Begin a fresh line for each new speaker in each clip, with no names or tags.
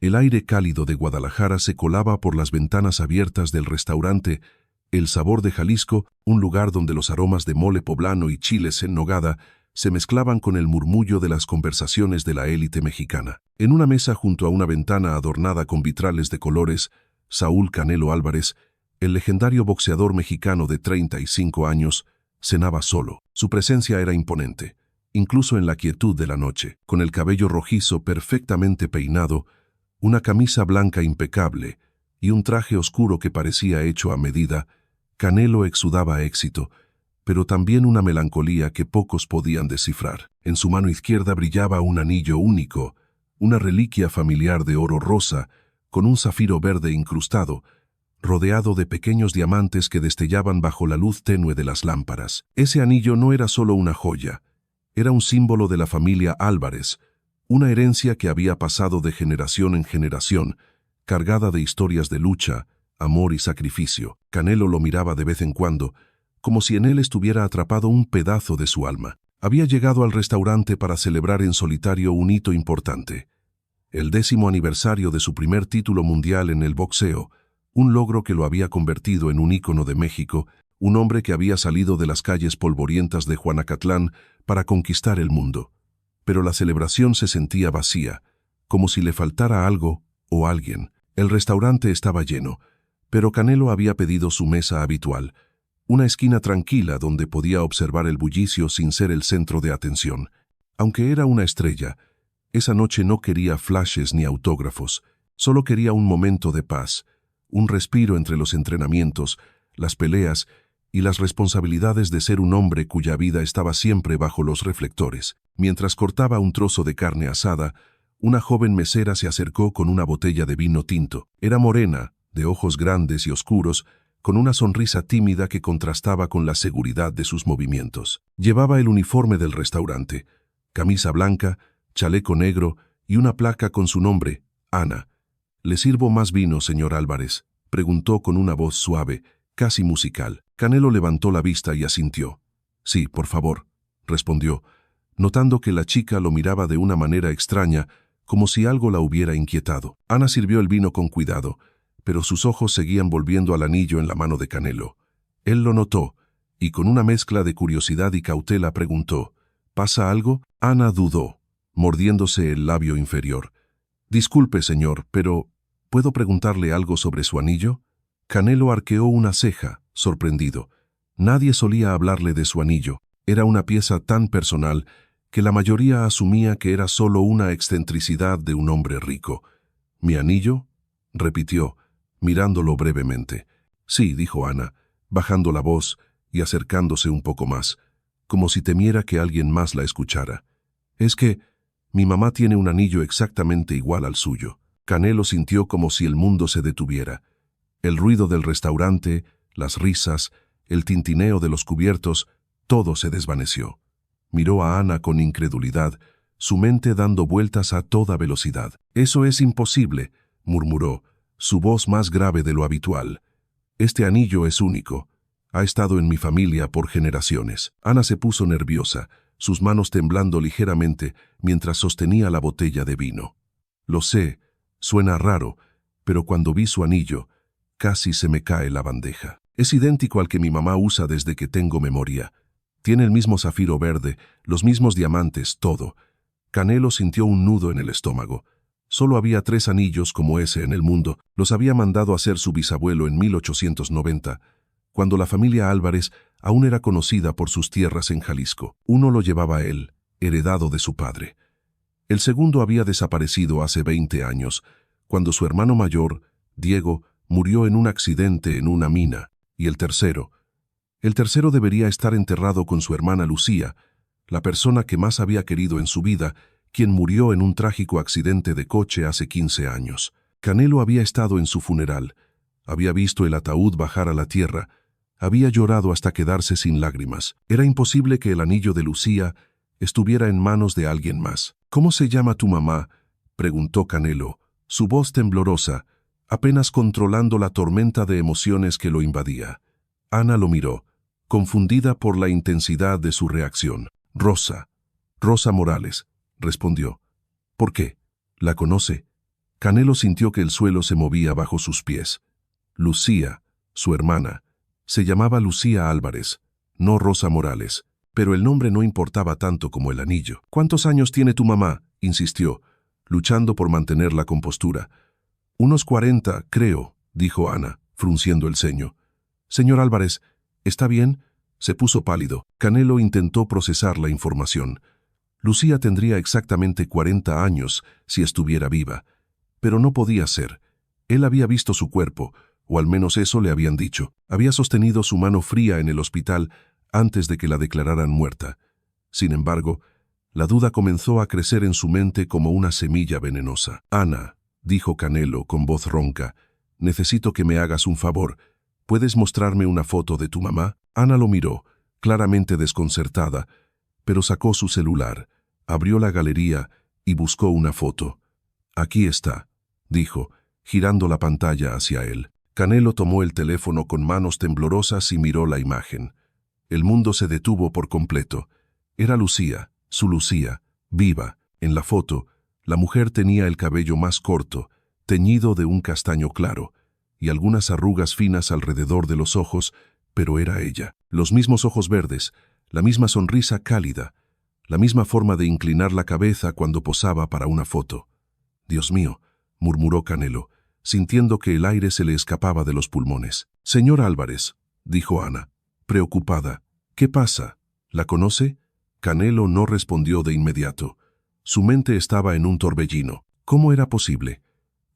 El aire cálido de Guadalajara se colaba por las ventanas abiertas del restaurante El Sabor de Jalisco, un lugar donde los aromas de mole poblano y chiles en nogada se mezclaban con el murmullo de las conversaciones de la élite mexicana. En una mesa junto a una ventana adornada con vitrales de colores, Saúl Canelo Álvarez, el legendario boxeador mexicano de 35 años, cenaba solo. Su presencia era imponente, incluso en la quietud de la noche. Con el cabello rojizo perfectamente peinado, una camisa blanca impecable y un traje oscuro que parecía hecho a medida, Canelo exudaba éxito, pero también una melancolía que pocos podían descifrar. En su mano izquierda brillaba un anillo único, una reliquia familiar de oro rosa, con un zafiro verde incrustado, rodeado de pequeños diamantes que destellaban bajo la luz tenue de las lámparas. Ese anillo no era solo una joya, era un símbolo de la familia Álvarez, una herencia que había pasado de generación en generación, cargada de historias de lucha, amor y sacrificio. Canelo lo miraba de vez en cuando, como si en él estuviera atrapado un pedazo de su alma. Había llegado al restaurante para celebrar en solitario un hito importante, el 10º aniversario de su primer título mundial en el boxeo, un logro que lo había convertido en un ícono de México, un hombre que había salido de las calles polvorientas de Juanacatlán para conquistar el mundo. Pero la celebración se sentía vacía, como si le faltara algo o alguien. El restaurante estaba lleno, pero Canelo había pedido su mesa habitual, una esquina tranquila donde podía observar el bullicio sin ser el centro de atención. Aunque era una estrella, esa noche no quería flashes ni autógrafos, solo quería un momento de paz, un respiro entre los entrenamientos, las peleas y las responsabilidades de ser un hombre cuya vida estaba siempre bajo los reflectores. Mientras cortaba un trozo de carne asada, una joven mesera se acercó con una botella de vino tinto. Era morena, de ojos grandes y oscuros, con una sonrisa tímida que contrastaba con la seguridad de sus movimientos. Llevaba el uniforme del restaurante, camisa blanca, chaleco negro y una placa con su nombre, Ana. «¿Le sirvo más vino, señor Álvarez?», preguntó con una voz suave, casi musical. Canelo levantó la vista y asintió. «Sí, por favor», respondió, notando que la chica lo miraba de una manera extraña, como si algo la hubiera inquietado. Ana sirvió el vino con cuidado, pero sus ojos seguían volviendo al anillo en la mano de Canelo. Él lo notó, y con una mezcla de curiosidad y cautela preguntó, «¿Pasa algo?». Ana dudó, mordiéndose el labio inferior. «Disculpe, señor, pero ¿puedo preguntarle algo sobre su anillo?». Canelo arqueó una ceja, sorprendido. Nadie solía hablarle de su anillo. Era una pieza tan personal que la mayoría asumía que era solo una excentricidad de un hombre rico. «¿Mi anillo?», repitió, mirándolo brevemente. «Sí», dijo Ana, bajando la voz y acercándose un poco más, como si temiera que alguien más la escuchara. «Es que mi mamá tiene un anillo exactamente igual al suyo». Canelo sintió como si el mundo se detuviera. El ruido del restaurante, las risas, el tintineo de los cubiertos, todo se desvaneció. Miró a Ana con incredulidad, su mente dando vueltas a toda velocidad. «Eso es imposible», murmuró, su voz más grave de lo habitual. «Este anillo es único. Ha estado en mi familia por generaciones». Ana se puso nerviosa, sus manos temblando ligeramente mientras sostenía la botella de vino. «Lo sé, suena raro, pero cuando vi su anillo, casi se me cae la bandeja. Es idéntico al que mi mamá usa desde que tengo memoria. Tiene el mismo zafiro verde, los mismos diamantes, todo». Canelo sintió un nudo en el estómago. Solo había 3 anillos como ese en el mundo. Los había mandado hacer su bisabuelo en 1890, cuando la familia Álvarez aún era conocida por sus tierras en Jalisco. Uno lo llevaba él, heredado de su padre. El segundo había desaparecido hace 20 años, cuando su hermano mayor, Diego, murió en un accidente en una mina. Y el tercero debería estar enterrado con su hermana Lucía, la persona que más había querido en su vida, quien murió en un trágico accidente de coche hace 15 años. Canelo había estado en su funeral, había visto el ataúd bajar a la tierra, había llorado hasta quedarse sin lágrimas. Era imposible que el anillo de Lucía estuviera en manos de alguien más. «¿Cómo se llama tu mamá?», preguntó Canelo, su voz temblorosa, apenas controlando la tormenta de emociones que lo invadía. Ana lo miró, confundida por la intensidad de su reacción. «Rosa Morales», respondió. «¿Por qué? ¿La conoce?». Canelo sintió que el suelo se movía bajo sus pies. Lucía, su hermana, se llamaba Lucía Álvarez, no Rosa Morales, pero el nombre no importaba tanto como el anillo. «¿Cuántos años tiene tu mamá?», insistió, luchando por mantener la compostura. «Unos 40, creo», dijo Ana, frunciendo el ceño. «Señor Álvarez, ¿está bien?». Se puso pálido. Canelo intentó procesar la información. Lucía tendría exactamente 40 años si estuviera viva, pero no podía ser. Él había visto su cuerpo, o al menos eso le habían dicho. Había sostenido su mano fría en el hospital antes de que la declararan muerta. Sin embargo, la duda comenzó a crecer en su mente como una semilla venenosa. «Ana», dijo Canelo con voz ronca, «necesito que me hagas un favor. ¿Puedes mostrarme una foto de tu mamá?». Ana lo miró, claramente desconcertada, pero sacó su celular, abrió la galería y buscó una foto. «Aquí está», dijo, girando la pantalla hacia él. Canelo tomó el teléfono con manos temblorosas y miró la imagen. El mundo se detuvo por completo. Era Lucía, su Lucía, viva. En la foto, la mujer tenía el cabello más corto, teñido de un castaño claro, y algunas arrugas finas alrededor de los ojos, pero era ella. Los mismos ojos verdes, la misma sonrisa cálida, la misma forma de inclinar la cabeza cuando posaba para una foto. «Dios mío», murmuró Canelo, sintiendo que el aire se le escapaba de los pulmones. «Señor Álvarez», dijo Ana, preocupada. «¿Qué pasa? ¿La conoce?». Canelo no respondió de inmediato. Su mente estaba en un torbellino. ¿Cómo era posible?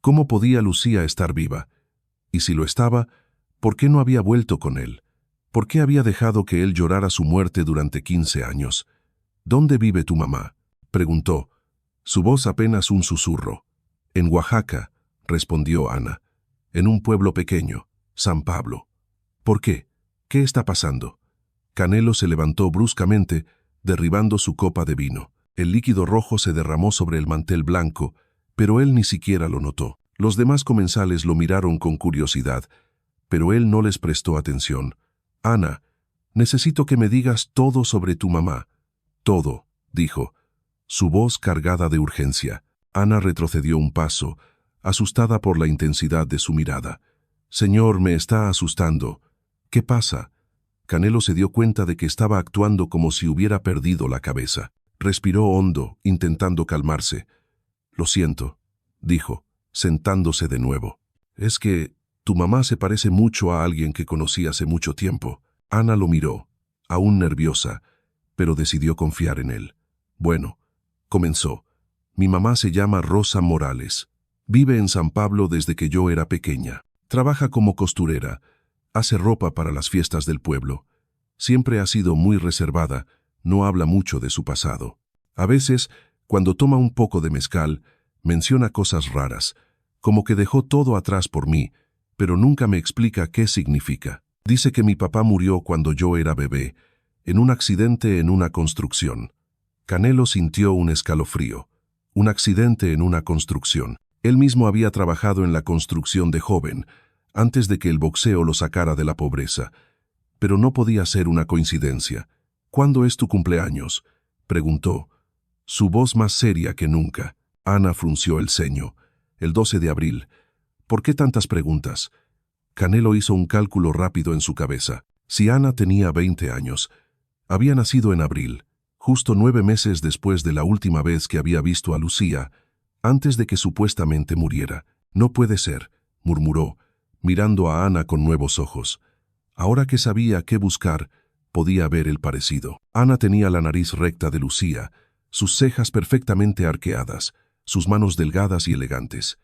¿Cómo podía Lucía estar viva? Y si lo estaba, ¿por qué no había vuelto con él? ¿Por qué había dejado que él llorara su muerte durante 15 años? «¿Dónde vive tu mamá?», preguntó, su voz apenas un susurro. «En Oaxaca», respondió Ana, «en un pueblo pequeño, San Pablo». «¿Por qué? ¿Qué está pasando?». Canelo se levantó bruscamente, derribando su copa de vino. El líquido rojo se derramó sobre el mantel blanco, pero él ni siquiera lo notó. Los demás comensales lo miraron con curiosidad, pero él no les prestó atención. «Ana, necesito que me digas todo sobre tu mamá». «Todo», dijo, su voz cargada de urgencia. Ana retrocedió un paso, asustada por la intensidad de su mirada. «Señor, me está asustando». «¿Qué pasa?». Canelo se dio cuenta de que estaba actuando como si hubiera perdido la cabeza. Respiró hondo, intentando calmarse. «Lo siento», dijo, sentándose de nuevo. «Es que tu mamá se parece mucho a alguien que conocí hace mucho tiempo». Ana lo miró, aún nerviosa, pero decidió confiar en él. «Bueno», comenzó, «mi mamá se llama Rosa Morales. Vive en San Pablo desde que yo era pequeña. Trabaja como costurera, hace ropa para las fiestas del pueblo. Siempre ha sido muy reservada, no habla mucho de su pasado. A veces, cuando toma un poco de mezcal, menciona cosas raras, como que dejó todo atrás por mí, pero nunca me explica qué significa. Dice que mi papá murió cuando yo era bebé, en un accidente en una construcción». Canelo sintió un escalofrío. Un accidente en una construcción. Él mismo había trabajado en la construcción de joven, antes de que el boxeo lo sacara de la pobreza. Pero no podía ser una coincidencia. «¿Cuándo es tu cumpleaños?», preguntó, su voz más seria que nunca. Ana frunció el ceño. «El 12 de abril. ¿Por qué tantas preguntas?». Canelo hizo un cálculo rápido en su cabeza. Si Ana tenía 20 años, había nacido en abril, justo 9 meses después de la última vez que había visto a Lucía, antes de que supuestamente muriera. «No puede ser», murmuró, mirando a Ana con nuevos ojos. Ahora que sabía qué buscar, podía ver el parecido. Ana tenía la nariz recta de Lucía, sus cejas perfectamente arqueadas, sus manos delgadas y elegantes.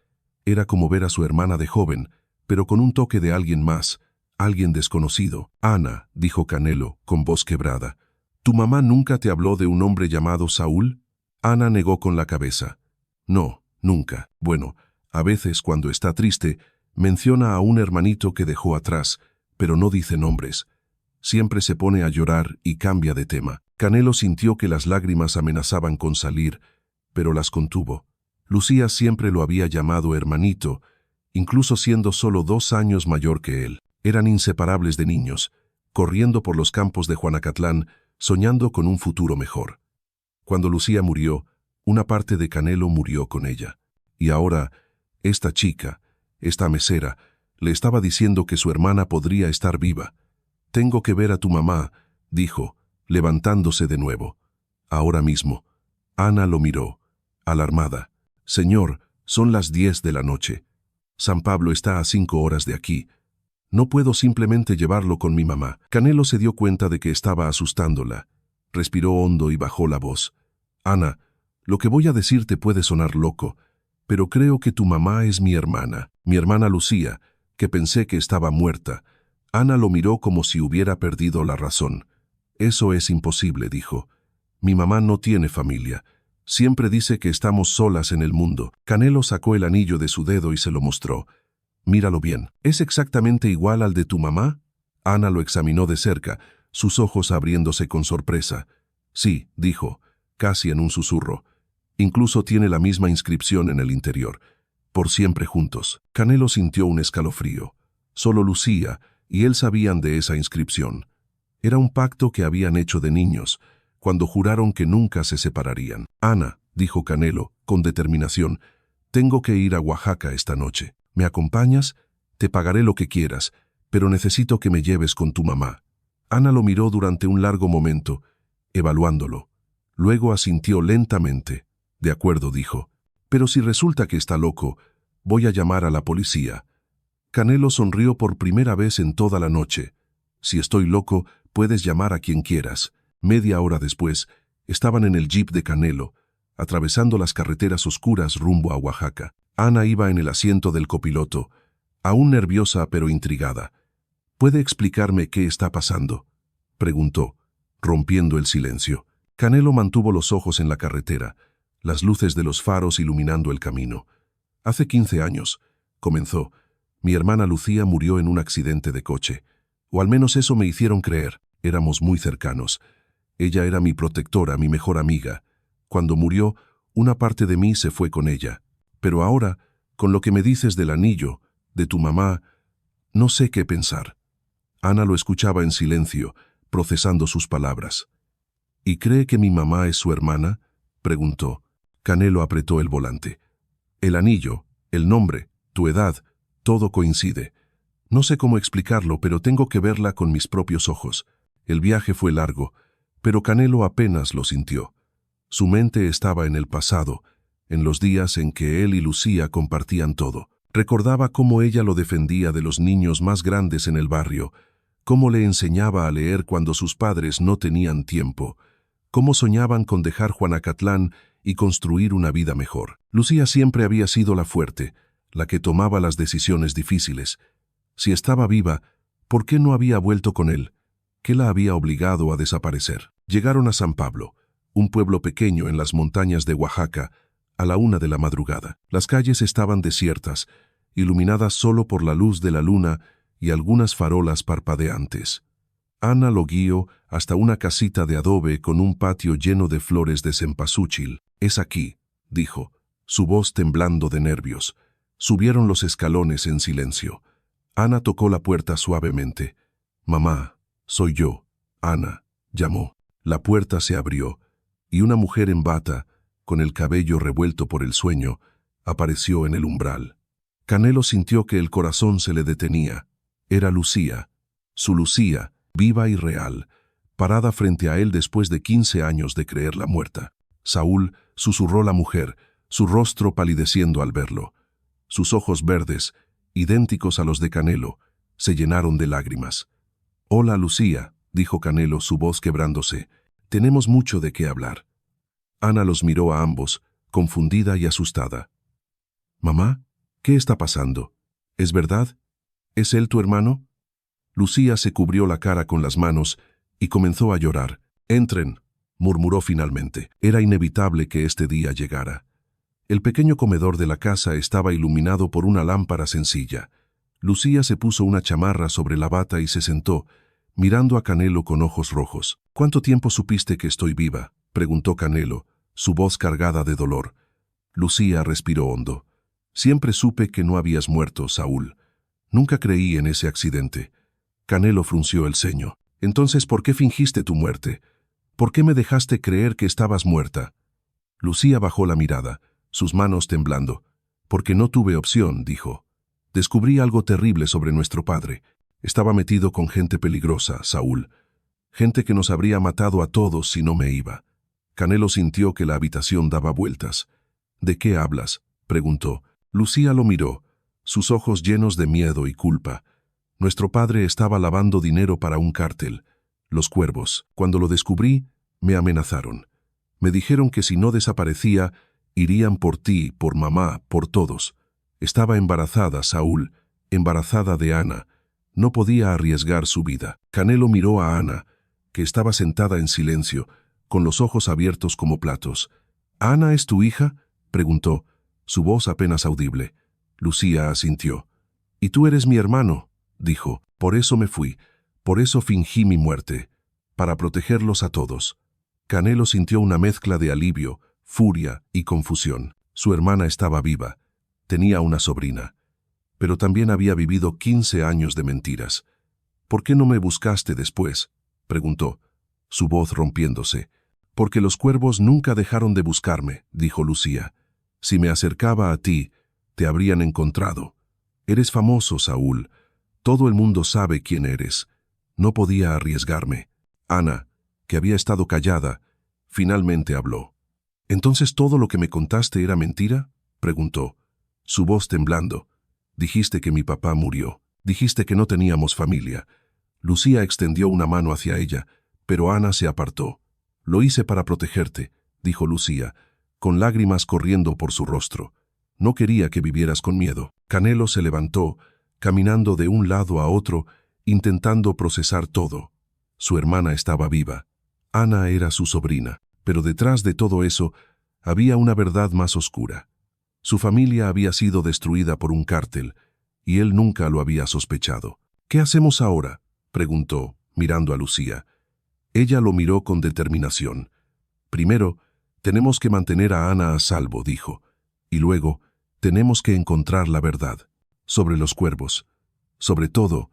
Era como ver a su hermana de joven, pero con un toque de alguien más, alguien desconocido. «Ana», dijo Canelo, con voz quebrada, «¿tu mamá nunca te habló de un hombre llamado Saúl?». Ana negó con la cabeza. «No, nunca. Bueno, a veces cuando está triste, menciona a un hermanito que dejó atrás, pero no dice nombres. Siempre se pone a llorar y cambia de tema». Canelo sintió que las lágrimas amenazaban con salir, pero las contuvo. Lucía siempre lo había llamado hermanito, incluso siendo solo 2 años mayor que él. Eran inseparables de niños, corriendo por los campos de Juanacatlán, soñando con un futuro mejor. Cuando Lucía murió, una parte de Canelo murió con ella. Y ahora, Esta chica, esta mesera, le estaba diciendo que su hermana podría estar viva. «Tengo que ver a tu mamá», dijo, levantándose de nuevo. «Ahora mismo». Ana lo miró, alarmada. «Señor, son las 10 de la noche. San Pablo está a 5 horas de aquí. No puedo simplemente llevarlo con mi mamá». Canelo se dio cuenta de que estaba asustándola. Respiró hondo y bajó la voz. «Ana, lo que voy a decirte puede sonar loco, pero creo que tu mamá es mi hermana Lucía, que pensé que estaba muerta». Ana lo miró como si hubiera perdido la razón. «Eso es imposible», dijo. «Mi mamá no tiene familia. Siempre dice que estamos solas en el mundo». Canelo sacó el anillo de su dedo y se lo mostró. «Míralo bien. ¿Es exactamente igual al de tu mamá?» Ana lo examinó de cerca, sus ojos abriéndose con sorpresa. «Sí», dijo, casi en un susurro. «Incluso tiene la misma inscripción en el interior. Por siempre juntos». Canelo sintió un escalofrío. Solo Lucía y él sabían de esa inscripción. Era un pacto que habían hecho de niños, cuando juraron que nunca se separarían. «Ana», dijo Canelo, con determinación, «tengo que ir a Oaxaca esta noche. ¿Me acompañas? Te pagaré lo que quieras, pero necesito que me lleves con tu mamá». Ana lo miró durante un largo momento, evaluándolo. Luego asintió lentamente. «De acuerdo», dijo. «Pero si resulta que está loco, voy a llamar a la policía». Canelo sonrió por primera vez en toda la noche. «Si estoy loco, puedes llamar a quien quieras». Media hora después, estaban en el jeep de Canelo, atravesando las carreteras oscuras rumbo a Oaxaca. Ana iba en el asiento del copiloto, aún nerviosa pero intrigada. «¿Puede explicarme qué está pasando?», preguntó, rompiendo el silencio. Canelo mantuvo los ojos en la carretera, las luces de los faros iluminando el camino. «Hace 15 años», comenzó, «mi hermana Lucía murió en un accidente de coche. O al menos eso me hicieron creer. Éramos muy cercanos. Ella era mi protectora, mi mejor amiga. Cuando murió, una parte de mí se fue con ella. Pero ahora, con lo que me dices del anillo, de tu mamá, no sé qué pensar». Ana lo escuchaba en silencio, procesando sus palabras. «¿Y cree que mi mamá es su hermana?», preguntó. Canelo apretó el volante. «El anillo, el nombre, tu edad, todo coincide. No sé cómo explicarlo, pero tengo que verla con mis propios ojos». El viaje fue largo, pero Canelo apenas lo sintió. Su mente estaba en el pasado, en los días en que él y Lucía compartían todo. Recordaba cómo ella lo defendía de los niños más grandes en el barrio, cómo le enseñaba a leer cuando sus padres no tenían tiempo, cómo soñaban con dejar Juanacatlán y construir una vida mejor. Lucía siempre había sido la fuerte, la que tomaba las decisiones difíciles. Si estaba viva, ¿por qué no había vuelto con él? ¿Qué la había obligado a desaparecer? Llegaron a San Pablo, un pueblo pequeño en las montañas de Oaxaca, a la 1 de la madrugada. Las calles estaban desiertas, iluminadas solo por la luz de la luna y algunas farolas parpadeantes. Ana lo guió hasta una casita de adobe con un patio lleno de flores de cempasúchil. «Es aquí», dijo, su voz temblando de nervios. Subieron los escalones en silencio. Ana tocó la puerta suavemente. «Mamá, soy yo, Ana», llamó. La puerta se abrió, y una mujer en bata, con el cabello revuelto por el sueño, apareció en el umbral. Canelo sintió que el corazón se le detenía. Era Lucía, su Lucía, viva y real, parada frente a él después de 15 años de creerla muerta. «Saúl», susurró la mujer, su rostro palideciendo al verlo. Sus ojos verdes, idénticos a los de Canelo, se llenaron de lágrimas. «Hola, Lucía», dijo Canelo, su voz quebrándose. «Tenemos mucho de qué hablar». Ana los miró a ambos, confundida y asustada. «Mamá, ¿qué está pasando? ¿Es verdad? ¿Es él tu hermano?». Lucía se cubrió la cara con las manos y comenzó a llorar. «Entren», murmuró finalmente. Era inevitable que este día llegara. El pequeño comedor de la casa estaba iluminado por una lámpara sencilla. Lucía se puso una chamarra sobre la bata y se sentó, mirando a Canelo con ojos rojos. «¿Cuánto tiempo supiste que estoy viva?», preguntó Canelo, su voz cargada de dolor. Lucía respiró hondo. «Siempre supe que no habías muerto, Saúl. Nunca creí en ese accidente». Canelo frunció el ceño. «Entonces, ¿por qué fingiste tu muerte? ¿Por qué me dejaste creer que estabas muerta?». Lucía bajó la mirada, sus manos temblando. Porque no tuve opción, dijo. Descubrí algo terrible sobre nuestro padre. Estaba metido con gente peligrosa, Saúl. Gente que nos habría matado a todos si no me iba. Canelo sintió que la habitación daba vueltas. ¿De qué hablas?, preguntó. Lucía lo miró, sus ojos llenos de miedo y culpa. Nuestro padre estaba lavando dinero para un cártel. Los Cuervos. Cuando lo descubrí, me amenazaron. Me dijeron que si no desaparecía, irían por ti, por mamá, por todos. Estaba embarazada, Saúl, embarazada de Ana. No podía arriesgar su vida. Canelo miró a Ana, que estaba sentada en silencio, con los ojos abiertos como platos. ¿Ana es tu hija?, preguntó, su voz apenas audible. Lucía asintió. «¿Y tú eres mi hermano?», dijo. «Por eso me fui, por eso fingí mi muerte, para protegerlos a todos». Canelo sintió una mezcla de alivio, furia y confusión. Su hermana estaba viva. Tenía una sobrina. Pero también había vivido 15 años de mentiras. «¿Por qué no me buscaste después?», preguntó, su voz rompiéndose. «Porque los Cuervos nunca dejaron de buscarme», dijo Lucía. «Si me acercaba a ti, te habrían encontrado. Eres famoso, Saúl. Todo el mundo sabe quién eres. No podía arriesgarme». Ana, que había estado callada, finalmente habló. «¿Entonces todo lo que me contaste era mentira?», preguntó, su voz temblando. «Dijiste que mi papá murió. Dijiste que no teníamos familia». Lucía extendió una mano hacia ella, pero Ana se apartó. «Lo hice para protegerte», dijo Lucía, con lágrimas corriendo por su rostro. «No quería que vivieras con miedo». Canelo se levantó, caminando de un lado a otro, intentando procesar todo. Su hermana estaba viva. Ana era su sobrina, pero detrás de todo eso había una verdad más oscura. Su familia había sido destruida por un cártel, y él nunca lo había sospechado. «¿Qué hacemos ahora?», preguntó, mirando a Lucía. Ella lo miró con determinación. «Primero, tenemos que mantener a Ana a salvo», dijo. «Y luego, tenemos que encontrar la verdad sobre los Cuervos. Sobre todo»,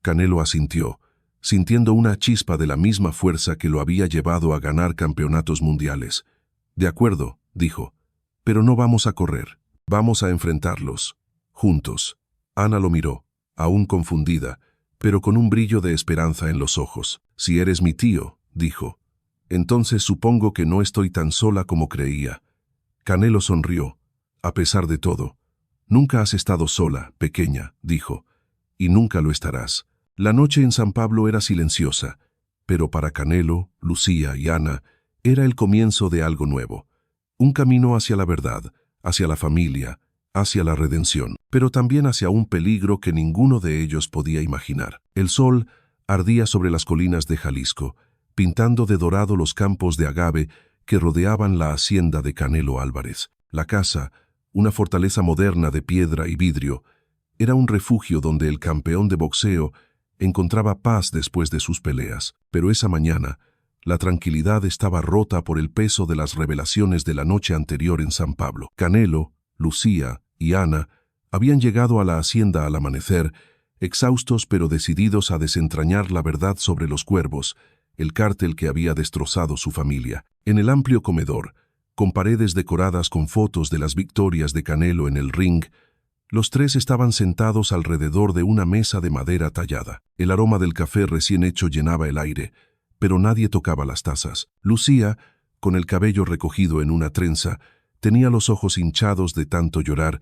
Canelo asintió, sintiendo una chispa de la misma fuerza que lo había llevado a ganar campeonatos mundiales. «De acuerdo», dijo, «pero no vamos a correr. Vamos a enfrentarlos. Juntos». Ana lo miró, aún confundida, pero con un brillo de esperanza en los ojos. «Si eres mi tío», dijo, «entonces supongo que no estoy tan sola como creía». Canelo sonrió. «A pesar de todo, nunca has estado sola, pequeña», dijo, «y nunca lo estarás». La noche en San Pablo era silenciosa, pero para Canelo, Lucía y Ana era el comienzo de algo nuevo. Un camino hacia la verdad, hacia la familia, hacia la redención, pero también hacia un peligro que ninguno de ellos podía imaginar. El sol ardía sobre las colinas de Jalisco, pintando de dorado los campos de agave que rodeaban la hacienda de Canelo Álvarez. La casa, una fortaleza moderna de piedra y vidrio, era un refugio donde el campeón de boxeo encontraba paz después de sus peleas. Pero esa mañana, la tranquilidad estaba rota por el peso de las revelaciones de la noche anterior en San Pablo. Canelo, Lucía y Ana habían llegado a la hacienda al amanecer, exhaustos pero decididos a desentrañar la verdad sobre los Cuervos, el cártel que había destrozado su familia. En el amplio comedor, con paredes decoradas con fotos de las victorias de Canelo en el ring, los tres estaban sentados alrededor de una mesa de madera tallada. El aroma del café recién hecho llenaba el aire, pero nadie tocaba las tazas. Lucía, con el cabello recogido en una trenza, tenía los ojos hinchados de tanto llorar,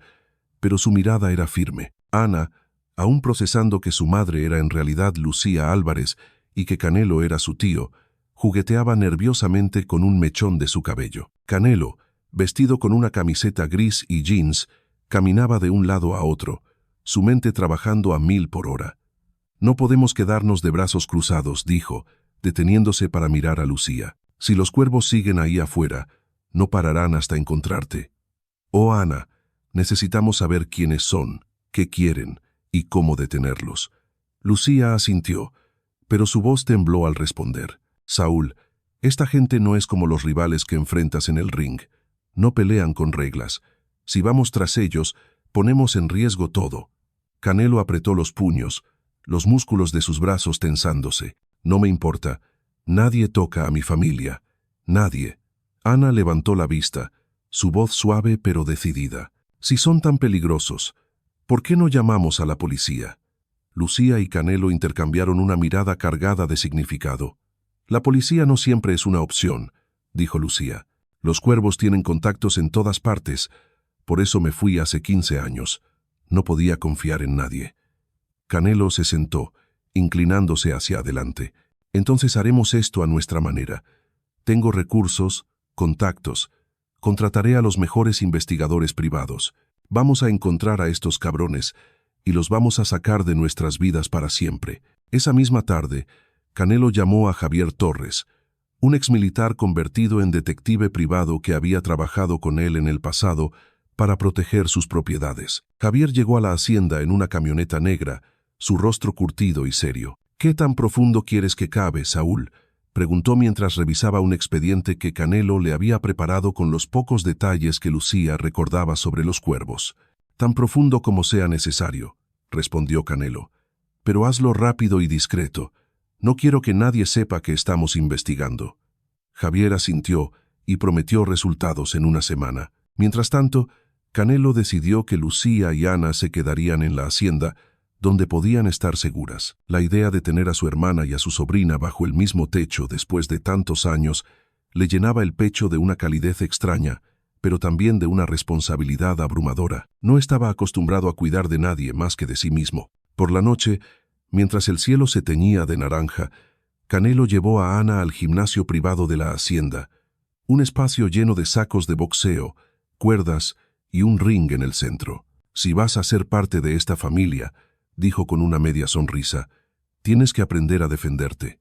pero su mirada era firme. Ana, aún procesando que su madre era en realidad Lucía Álvarez y que Canelo era su tío, jugueteaba nerviosamente con un mechón de su cabello. Canelo, vestido con una camiseta gris y jeans, caminaba de un lado a otro, su mente trabajando a 1000 por hora. «No podemos quedarnos de brazos cruzados», dijo, deteniéndose para mirar a Lucía. «Si los Cuervos siguen ahí afuera, no pararán hasta encontrarte. Oh, Ana, necesitamos saber quiénes son, qué quieren y cómo detenerlos». Lucía asintió, pero su voz tembló al responder. «Saúl, esta gente no es como los rivales que enfrentas en el ring. No pelean con reglas. Si vamos tras ellos, ponemos en riesgo todo». Canelo apretó los puños, los músculos de sus brazos tensándose. «No me importa. Nadie toca a mi familia. Nadie». Ana levantó la vista, su voz suave pero decidida. Si son tan peligrosos, ¿por qué no llamamos a la policía? Lucía y Canelo intercambiaron una mirada cargada de significado. La policía no siempre es una opción, dijo Lucía. Los cuervos tienen contactos en todas partes. Por eso me fui hace 15 años. No podía confiar en nadie. Canelo se sentó, inclinándose hacia adelante. Entonces haremos esto a nuestra manera. Tengo recursos, contactos. Contrataré a los mejores investigadores privados. Vamos a encontrar a estos cabrones y los vamos a sacar de nuestras vidas para siempre. Esa misma tarde, Canelo llamó a Javier Torres, un exmilitar convertido en detective privado que había trabajado con él en el pasado para proteger sus propiedades. Javier llegó a la hacienda en una camioneta negra, su rostro curtido y serio. «¿Qué tan profundo quieres que cabe, Saúl?», preguntó mientras revisaba un expediente que Canelo le había preparado con los pocos detalles que Lucía recordaba sobre los cuervos. «Tan profundo como sea necesario», respondió Canelo. «Pero hazlo rápido y discreto. No quiero que nadie sepa que estamos investigando». Javier asintió y prometió resultados en una semana. Mientras tanto, Canelo decidió que Lucía y Ana se quedarían en la hacienda, donde podían estar seguras. La idea de tener a su hermana y a su sobrina bajo el mismo techo después de tantos años le llenaba el pecho de una calidez extraña, pero también de una responsabilidad abrumadora. No estaba acostumbrado a cuidar de nadie más que de sí mismo. Por la noche, mientras el cielo se teñía de naranja, Canelo llevó a Ana al gimnasio privado de la hacienda, un espacio lleno de sacos de boxeo, cuerdas y un ring en el centro. «Si vas a ser parte de esta familia», dijo con una media sonrisa, «tienes que aprender a defenderte».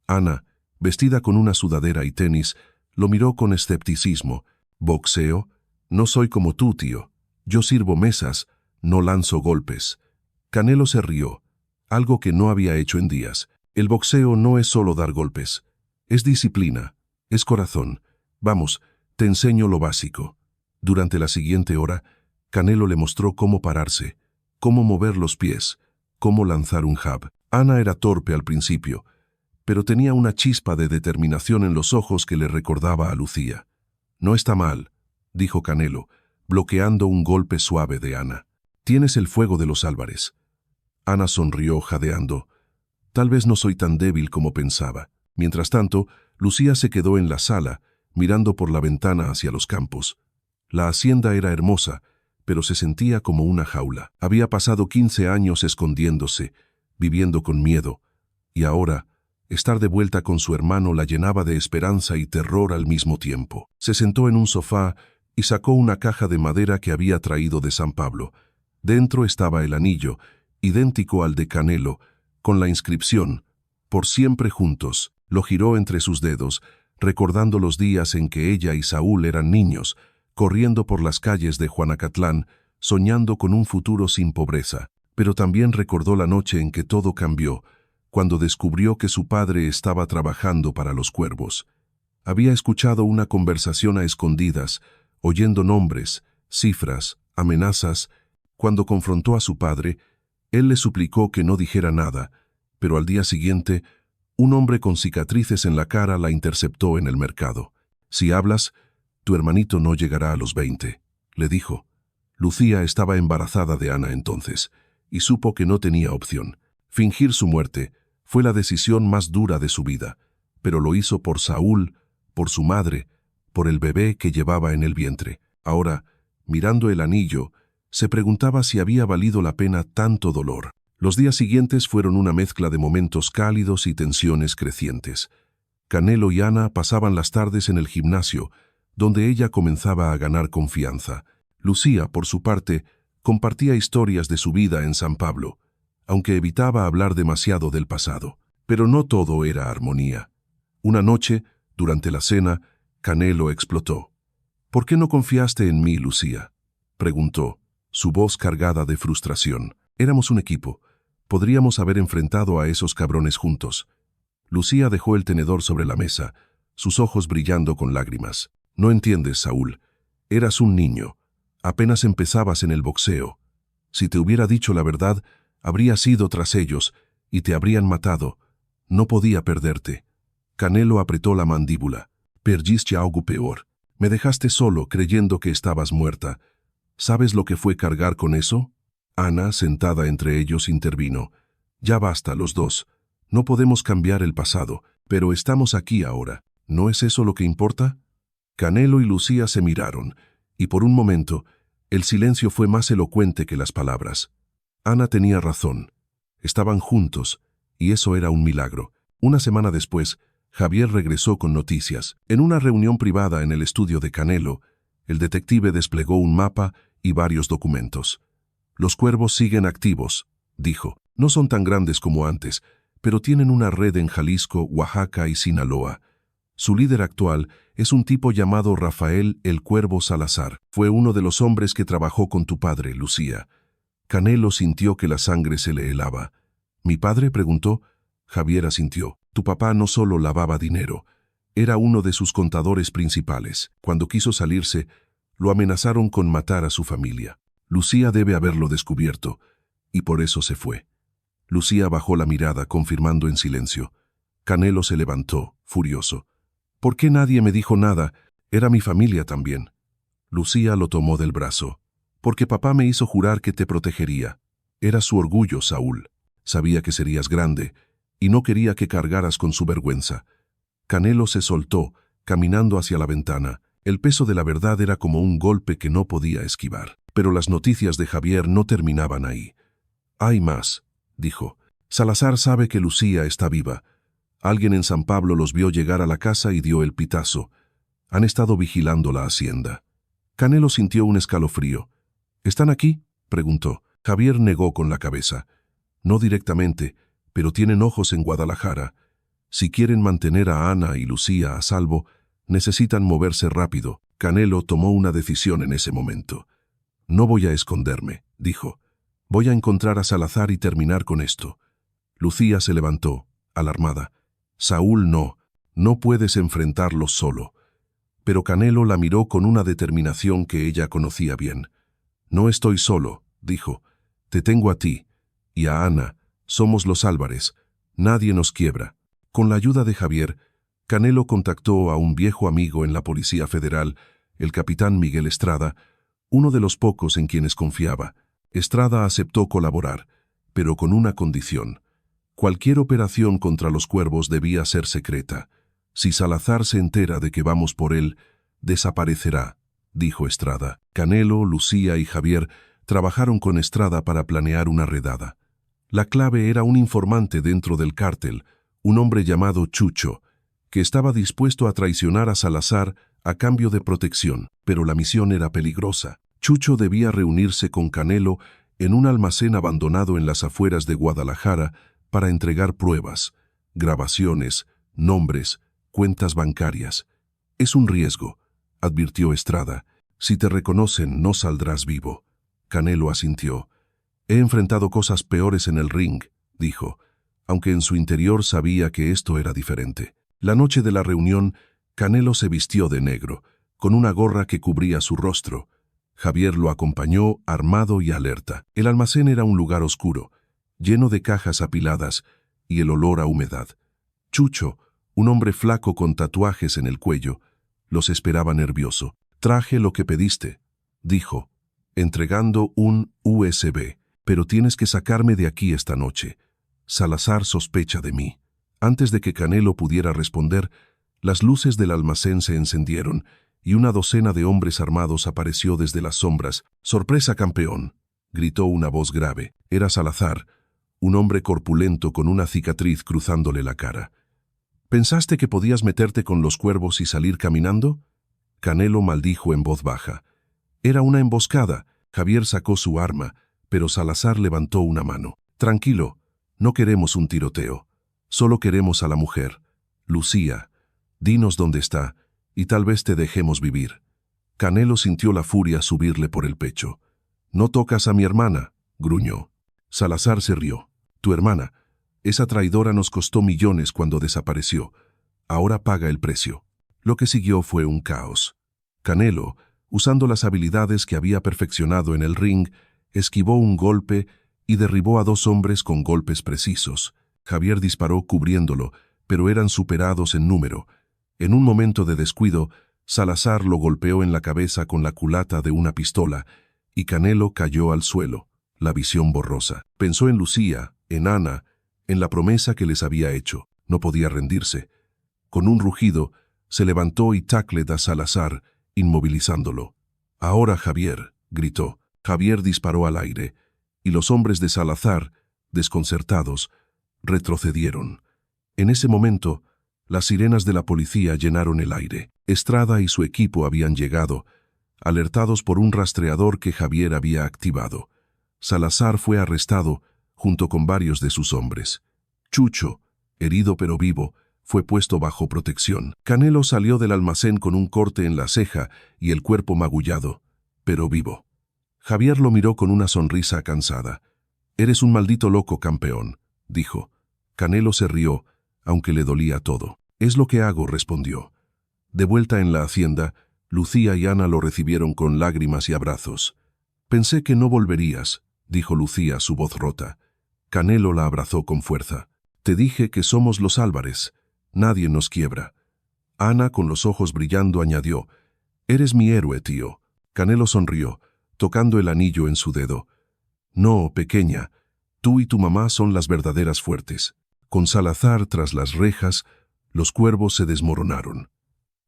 Ana, vestida con una sudadera y tenis, lo miró con escepticismo. «¿Boxeo? No soy como tú, tío. Yo sirvo mesas, no lanzo golpes». Canelo se rió, algo que no había hecho en días. «El boxeo no es solo dar golpes. Es disciplina, es corazón. Vamos, te enseño lo básico». Durante la siguiente hora, Canelo le mostró cómo pararse, cómo mover los pies, cómo lanzar un jab. Ana era torpe al principio, pero tenía una chispa de determinación en los ojos que le recordaba a Lucía. «No está mal», dijo Canelo, bloqueando un golpe suave de Ana. «Tienes el fuego de los Álvarez». Ana sonrió jadeando. «Tal vez no soy tan débil como pensaba». Mientras tanto, Lucía se quedó en la sala, mirando por la ventana hacia los campos. La hacienda era hermosa, pero se sentía como una jaula. Había pasado 15 años escondiéndose, viviendo con miedo, y ahora, estar de vuelta con su hermano la llenaba de esperanza y terror al mismo tiempo. Se sentó en un sofá y sacó una caja de madera que había traído de San Pablo. Dentro estaba el anillo, idéntico al de Canelo, con la inscripción «Por siempre juntos». Lo giró entre sus dedos, recordando los días en que ella y Saúl eran niños, corriendo por las calles de Juanacatlán, soñando con un futuro sin pobreza. Pero también recordó la noche en que todo cambió, cuando descubrió que su padre estaba trabajando para los cuervos. Había escuchado una conversación a escondidas, oyendo nombres, cifras, amenazas. Cuando confrontó a su padre, él le suplicó que no dijera nada, pero al día siguiente, un hombre con cicatrices en la cara la interceptó en el mercado. «Si hablas, tu hermanito no llegará a los 20», le dijo. Lucía estaba embarazada de Ana entonces, y supo que no tenía opción. Fingir su muerte fue la decisión más dura de su vida, pero lo hizo por Saúl, por su madre, por el bebé que llevaba en el vientre. Ahora, mirando el anillo, se preguntaba si había valido la pena tanto dolor. Los días siguientes fueron una mezcla de momentos cálidos y tensiones crecientes. Canelo y Ana pasaban las tardes en el gimnasio, donde ella comenzaba a ganar confianza. Lucía, por su parte, compartía historias de su vida en San Pablo, aunque evitaba hablar demasiado del pasado. Pero no todo era armonía. Una noche, durante la cena, Canelo explotó. «¿Por qué no confiaste en mí, Lucía?», preguntó, su voz cargada de frustración. «Éramos un equipo. Podríamos haber enfrentado a esos cabrones juntos». Lucía dejó el tenedor sobre la mesa, sus ojos brillando con lágrimas. «No entiendes, Saúl. Eras un niño. Apenas empezabas en el boxeo. Si te hubiera dicho la verdad, habrías ido tras ellos y te habrían matado. No podía perderte». Canelo apretó la mandíbula. «Perdiste algo peor. Me dejaste solo creyendo que estabas muerta. ¿Sabes lo que fue cargar con eso? Ana, sentada entre ellos, intervino. Ya basta, los dos. No podemos cambiar el pasado, pero estamos aquí ahora. ¿No es eso lo que importa? Canelo y Lucía se miraron, y por un momento, el silencio fue más elocuente que las palabras. Ana tenía razón. Estaban juntos, y eso era un milagro. Una semana después, Javier regresó con noticias. En una reunión privada en el estudio de Canelo, el detective desplegó un mapa y varios documentos. Los cuervos siguen activos, dijo. No son tan grandes como antes, pero tienen una red en Jalisco, Oaxaca y Sinaloa. Su líder actual es un tipo llamado Rafael el Cuervo Salazar. Fue uno de los hombres que trabajó con tu padre, Lucía. Canelo sintió que la sangre se le helaba. ¿Mi padre?, preguntó. Javier asintió. Tu papá no solo lavaba dinero, era uno de sus contadores principales. Cuando quiso salirse, lo amenazaron con matar a su familia. Lucía debe haberlo descubierto, y por eso se fue. Lucía bajó la mirada, confirmando en silencio. Canelo se levantó, furioso. ¿Por qué nadie me dijo nada? Era mi familia también. Lucía lo tomó del brazo. Porque papá me hizo jurar que te protegería. Era su orgullo, Saúl. Sabía que serías grande, y no quería que cargaras con su vergüenza. Canelo se soltó, caminando hacia la ventana. El peso de la verdad era como un golpe que no podía esquivar. Pero las noticias de Javier no terminaban ahí. Hay más, dijo. Salazar sabe que Lucía está viva. Alguien en San Pablo los vio llegar a la casa y dio el pitazo. Han estado vigilando la hacienda. Canelo sintió un escalofrío. ¿Están aquí?, preguntó. Javier negó con la cabeza. No directamente, pero tienen ojos en Guadalajara. Si quieren mantener a Ana y Lucía a salvo, necesitan moverse rápido. Canelo tomó una decisión en ese momento. No voy a esconderme, dijo. Voy a encontrar a Salazar y terminar con esto. Lucía se levantó, alarmada. Saúl, no puedes enfrentarlo solo. Pero Canelo la miró con una determinación que ella conocía bien. No estoy solo, dijo. Te tengo a ti y a Ana. Somos los Álvarez. Nadie nos quiebra. Con la ayuda de Javier, Canelo contactó a un viejo amigo en la Policía Federal, el capitán Miguel Estrada, uno de los pocos en quienes confiaba. Estrada aceptó colaborar, pero con una condición. Cualquier operación contra los cuervos debía ser secreta. Si Salazar se entera de que vamos por él, desaparecerá, dijo Estrada. Canelo, Lucía y Javier trabajaron con Estrada para planear una redada. La clave era un informante dentro del cártel, un hombre llamado Chucho, que estaba dispuesto a traicionar a Salazar a cambio de protección, pero la misión era peligrosa. Chucho debía reunirse con Canelo en un almacén abandonado en las afueras de Guadalajara para entregar pruebas, grabaciones, nombres, cuentas bancarias. Es un riesgo, advirtió Estrada. Si te reconocen, no saldrás vivo. Canelo asintió. He enfrentado cosas peores en el ring, dijo, aunque en su interior sabía que esto era diferente. La noche de la reunión, Canelo se vistió de negro, con una gorra que cubría su rostro. Javier lo acompañó, armado y alerta. El almacén era un lugar oscuro, lleno de cajas apiladas y el olor a humedad. Chucho, un hombre flaco con tatuajes en el cuello, los esperaba nervioso. Traje lo que pediste, dijo, entregando un USB. Pero tienes que sacarme de aquí esta noche. Salazar sospecha de mí. Antes de que Canelo pudiera responder, las luces del almacén se encendieron y una docena de hombres armados apareció desde las sombras. «¡Sorpresa, campeón!», gritó una voz grave. Era Salazar, un hombre corpulento con una cicatriz cruzándole la cara. «¿Pensaste que podías meterte con los cuervos y salir caminando?», Canelo maldijo en voz baja. «Era una emboscada». Javier sacó su arma, pero Salazar levantó una mano. «Tranquilo, no queremos un tiroteo. Solo queremos a la mujer. Lucía, dinos dónde está, y tal vez te dejemos vivir». Canelo sintió la furia subirle por el pecho. «No tocas a mi hermana», gruñó. Salazar se rió. «Tu hermana. Esa traidora nos costó millones cuando desapareció. Ahora paga el precio». Lo que siguió fue un caos. Canelo, usando las habilidades que había perfeccionado en el ring, esquivó un golpe y derribó a dos hombres con golpes precisos. Javier disparó cubriéndolo, pero eran superados en número. En un momento de descuido, Salazar lo golpeó en la cabeza con la culata de una pistola y Canelo cayó al suelo, la visión borrosa. Pensó en Lucía, en Ana, en la promesa que les había hecho. No podía rendirse. Con un rugido, se levantó y tacled a Salazar, inmovilizándolo. «Ahora, Javier», gritó. Javier disparó al aire, y los hombres de Salazar, desconcertados, retrocedieron. En ese momento, las sirenas de la policía llenaron el aire. Estrada y su equipo habían llegado, alertados por un rastreador que Javier había activado. Salazar fue arrestado, junto con varios de sus hombres. Chucho, herido pero vivo, fue puesto bajo protección. Canelo salió del almacén con un corte en la ceja y el cuerpo magullado, pero vivo. Javier lo miró con una sonrisa cansada. «Eres un maldito loco, campeón», dijo. Canelo se rió, aunque le dolía todo. «Es lo que hago», respondió. De vuelta en la hacienda, Lucía y Ana lo recibieron con lágrimas y abrazos. «Pensé que no volverías», dijo Lucía, su voz rota. Canelo la abrazó con fuerza. «Te dije que somos los Álvarez. Nadie nos quiebra». Ana, con los ojos brillando, añadió: «Eres mi héroe, tío». Canelo sonrió, tocando el anillo en su dedo. «No, pequeña, tú y tu mamá son las verdaderas fuertes». Con Salazar tras las rejas, los cuervos se desmoronaron.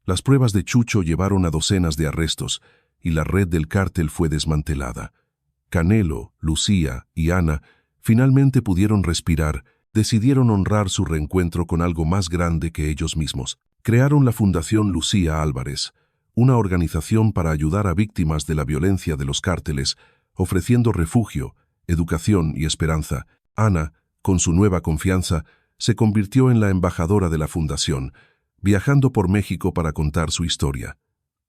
Las pruebas de Chucho llevaron a docenas de arrestos y la red del cártel fue desmantelada. Canelo, Lucía y Ana finalmente pudieron respirar, decidieron honrar su reencuentro con algo más grande que ellos mismos. Crearon la Fundación Lucía Álvarez, una organización para ayudar a víctimas de la violencia de los cárteles, ofreciendo refugio, educación y esperanza. Ana, con su nueva confianza, se convirtió en la embajadora de la fundación, viajando por México para contar su historia.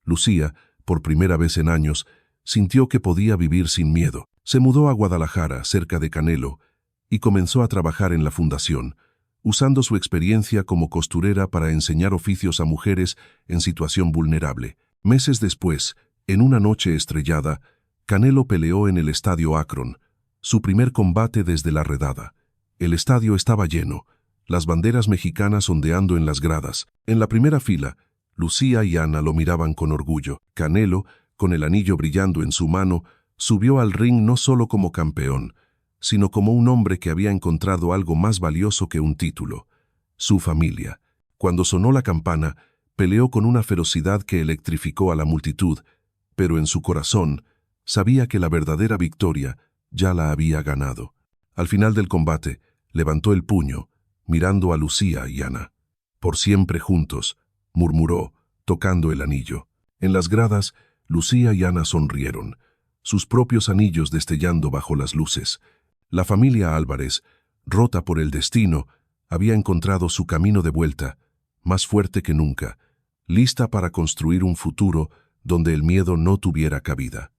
Lucía, por primera vez en años, sintió que podía vivir sin miedo. Se mudó a Guadalajara, cerca de Canelo, y comenzó a trabajar en la fundación, usando su experiencia como costurera para enseñar oficios a mujeres en situación vulnerable. Meses después, en una noche estrellada, Canelo peleó en el Estadio Akron, su primer combate desde la redada. El estadio estaba lleno, las banderas mexicanas ondeando en las gradas. En la primera fila, Lucía y Ana lo miraban con orgullo. Canelo, con el anillo brillando en su mano, subió al ring no solo como campeón, sino como un hombre que había encontrado algo más valioso que un título: su familia. Cuando sonó la campana, peleó con una ferocidad que electrificó a la multitud, pero en su corazón sabía que la verdadera victoria ya la había ganado. Al final del combate, levantó el puño, mirando a Lucía y Ana. «Por siempre juntos», murmuró, tocando el anillo. En las gradas, Lucía y Ana sonrieron, sus propios anillos destellando bajo las luces. La familia Álvarez, rota por el destino, había encontrado su camino de vuelta, más fuerte que nunca, lista para construir un futuro donde el miedo no tuviera cabida.